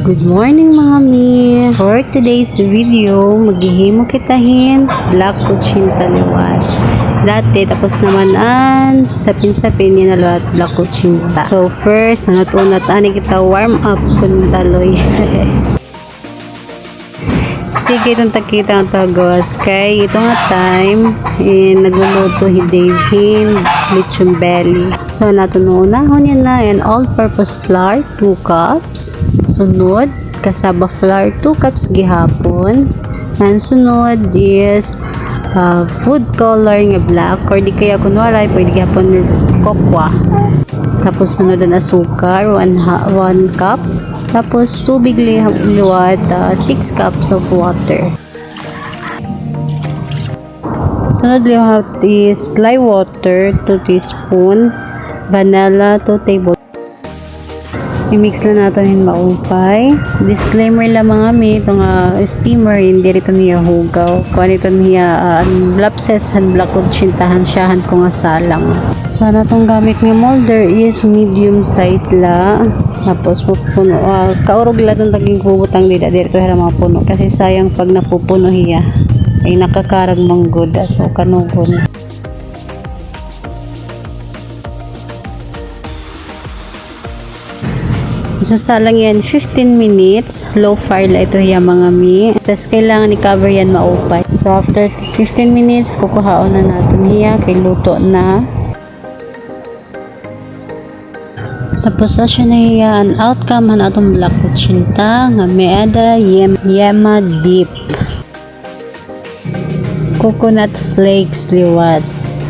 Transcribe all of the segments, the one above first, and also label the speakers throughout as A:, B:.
A: Good morning mga mi! For today's video, maghihimo kitahin black kuchinta liwat. Dati, tapos naman sapin-sapin niya na liwat black kuchinta. So first, unat-unat ani kita warm up kun taloy. Sige, itong takita ang tagawas. Kay ito nga time, nagluluto hidayhin, lechon belly. So, natununahon yan na yan, all-purpose flour, 2 cups. Sunod, cassava flour, 2 cups gihapon. And sunod is food color nga black, or di kaya kunwara, pwede gihapon kokwa. Tapos sunod ang asukar, 1 cup. Tapos tubig liwat, 6 cups of water. Sunod liwat is lye water, 2 teaspoon. Vanilla, 2 tablespoon. I-mix lang natin yung maupay. Disclaimer lang mga mi, itong steamer, hindi rito niya hugaw. Kung ito niya lapses, black kuchintahan siyahan ko nga salang. So, ano itong gamit ng molder is medium size la. Tapos, pupuno. Kaurog lang itong taging bubutang dito hira mga puno. Kasi sayang pag napupuno hiya, ay nakakarag manggoda. So, kanugon. Isasalang yan 15 minutes. Low fire la ito hiya mga mi. Tapos, kailangan i-cover yan maupay. So, after 15 minutes, kukuhaon na natin hiya. Kay luto na. Tapos siya na yan, outcome han atong black kuchinta nga meada yema dip. Coconut flakes liwat.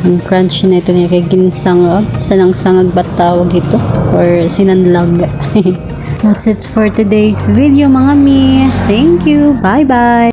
A: Ang crunchy na ito niya kay ginsangag. Sanang-sangag ba tawag ito? Or sinanlag. That's it for today's video mga mi. Thank you. Bye-bye.